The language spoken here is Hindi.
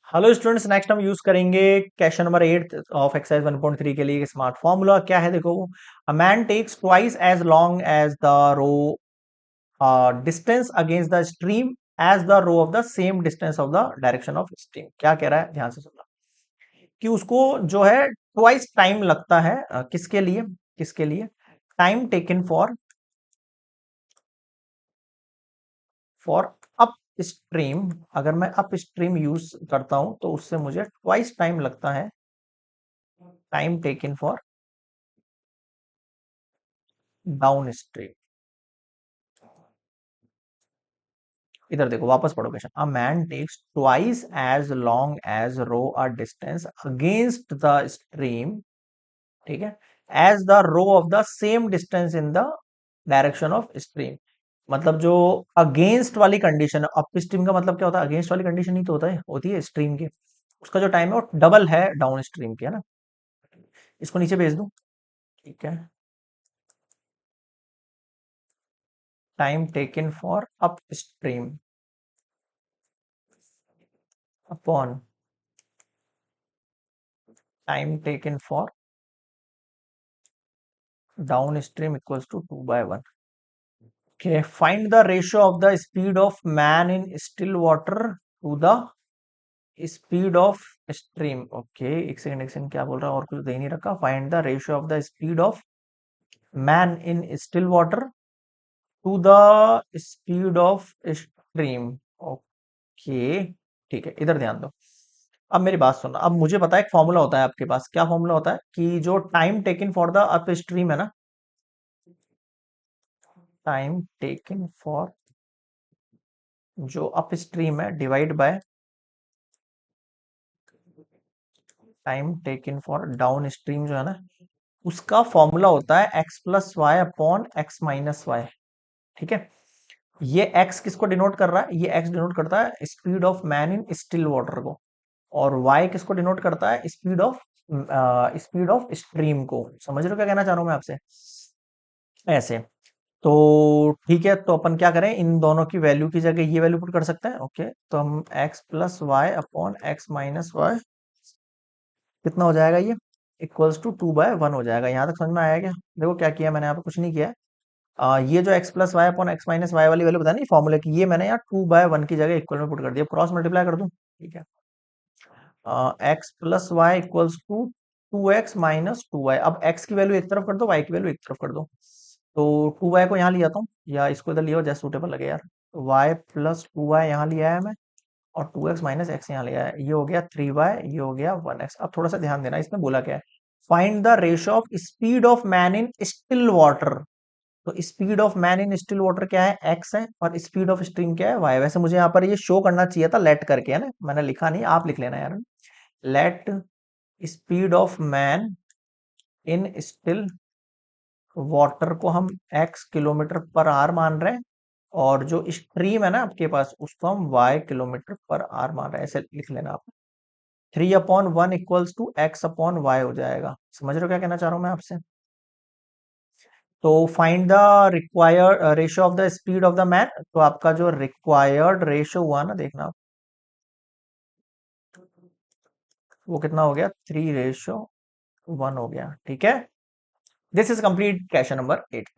हेलो स्टूडेंट्स, नेक्स्ट हम यूज करेंगे क्वेश्चन नंबर 8 ऑफ एक्सरसाइज 1.3 के लिए स्मार्ट फॉर्मूला क्या है। देखो, a man takes twice as long as the row distance against the stream as the row of the same distance of the direction of stream. क्या कह रहा है, ध्यान से सुनना कि उसको जो है ट्वाइस टाइम लगता है। किसके लिए? किसके लिए? Time taken for up stream. अगर मैं अप स्ट्रीम यूज करता हूं तो उससे मुझे ट्वाइस टाइम लगता है। Time taken for down stream. इधर देखो, वापस पढ़ो question. A man takes twice as long as row a distance against the stream, ठीक है, as the row of the same distance in the direction of stream. मतलब जो अगेंस्ट वाली कंडीशन है, अप स्ट्रीम का मतलब क्या होता है? अगेंस्ट वाली कंडीशन ही तो होता है, होती है स्ट्रीम के। उसका जो टाइम है वो डबल है डाउन स्ट्रीम के, है ना। इसको नीचे भेज दूं, ठीक है। Time taken for up stream upon time taken for down stream equals to 2/1। Okay, find the ratio of the speed of man in still water to the speed of stream. Okay, एक सेकंड क्या बोल रहा है, और कुछ दे ही नहीं रखा। Find the ratio of the speed of man in still water to the speed of stream. Okay, ठीक है, इधर ध्यान दो। अब मेरी बात सुनना। अब मुझे पता है एक फॉर्मूला होता है आपके पास। क्या फॉर्मूला होता है कि जो time taken for the up stream है ना, टाइम टेकन फॉर जो अप स्ट्रीम है divide by time taken for down stream जो है ना, उसका फॉर्मूला होता है x plus Y upon X minus Y. ठीक है। ये एक्स किसको डिनोट कर रहा है? ये एक्स डिनोट करता है speed of man in still water को, और वाई किसको डिनोट करता है? स्पीड ऑफ स्ट्रीम को। समझ रहे हो क्या कहना चाह रहा हूं मैं आपसे? ऐसे। तो ठीक है, तो अपन क्या करें, इन दोनों की वैल्यू की जगह ये वैल्यू पुट कर सकते हैं। ओके, तो हम X plus Y upon X minus Y कितना हो जाएगा ये? इक्वल्स टू 2/1 हो जाएगा। यहां तक समझ में आया क्या? देखो क्या किया मैंने यहाँ पे, कुछ नहीं किया है। ये जो X plus Y upon X minus Y वाली वैल्यू बतानी फॉर्मूले की, ये मैंने यहाँ 2/1 की जगह इक्वल में पुट कर दिया। क्रॉस मल्टीप्लाई कर दूं, ठीक है। X plus y equals to 2x minus 2y। अब x की वैल्यू एक तरफ कर दो, y की वैल्यू एक तरफ कर दो। तो 2y को यहाँ लिया था, या इसको इधर लिया जैसे सूटेबल लगे यार। y प्लस 2y यहाँ लिया है मैं, और 2x माइनस एक्स यहाँ लिया है। ये हो गया 3y, ये हो गया 1x। अब थोड़ा सा ध्यान देना, इसमें बोला क्या है? Find the ratio of speed of man in still water. तो speed of man in still water क्या है? x है, और स्पीड ऑफ स्ट्रीम क्या है? y। वैसे मुझे यहाँ पर ये शो करना चाहिए था लेट करके, है ना, मैंने लिखा नहीं, आप लिख लेना यार। Let speed of man in still water को हम x किलोमीटर पर आर मान रहे हैं, और जो स्ट्रीम है ना आपके पास, उसको हम y किलोमीटर पर आर मान रहे हैं। ऐसे लिख लेना आप। 3/1 equals to x upon y हो जाएगा। समझ रहे हो क्या कहना चाह रहा हूं मैं आपसे? तो find the required ratio of the speed of the man. तो आपका जो रिक्वायर्ड रेशियो हुआ ना, देखना आप, वो कितना हो गया? 3/1 हो गया। ठीक है। This is complete question number 8।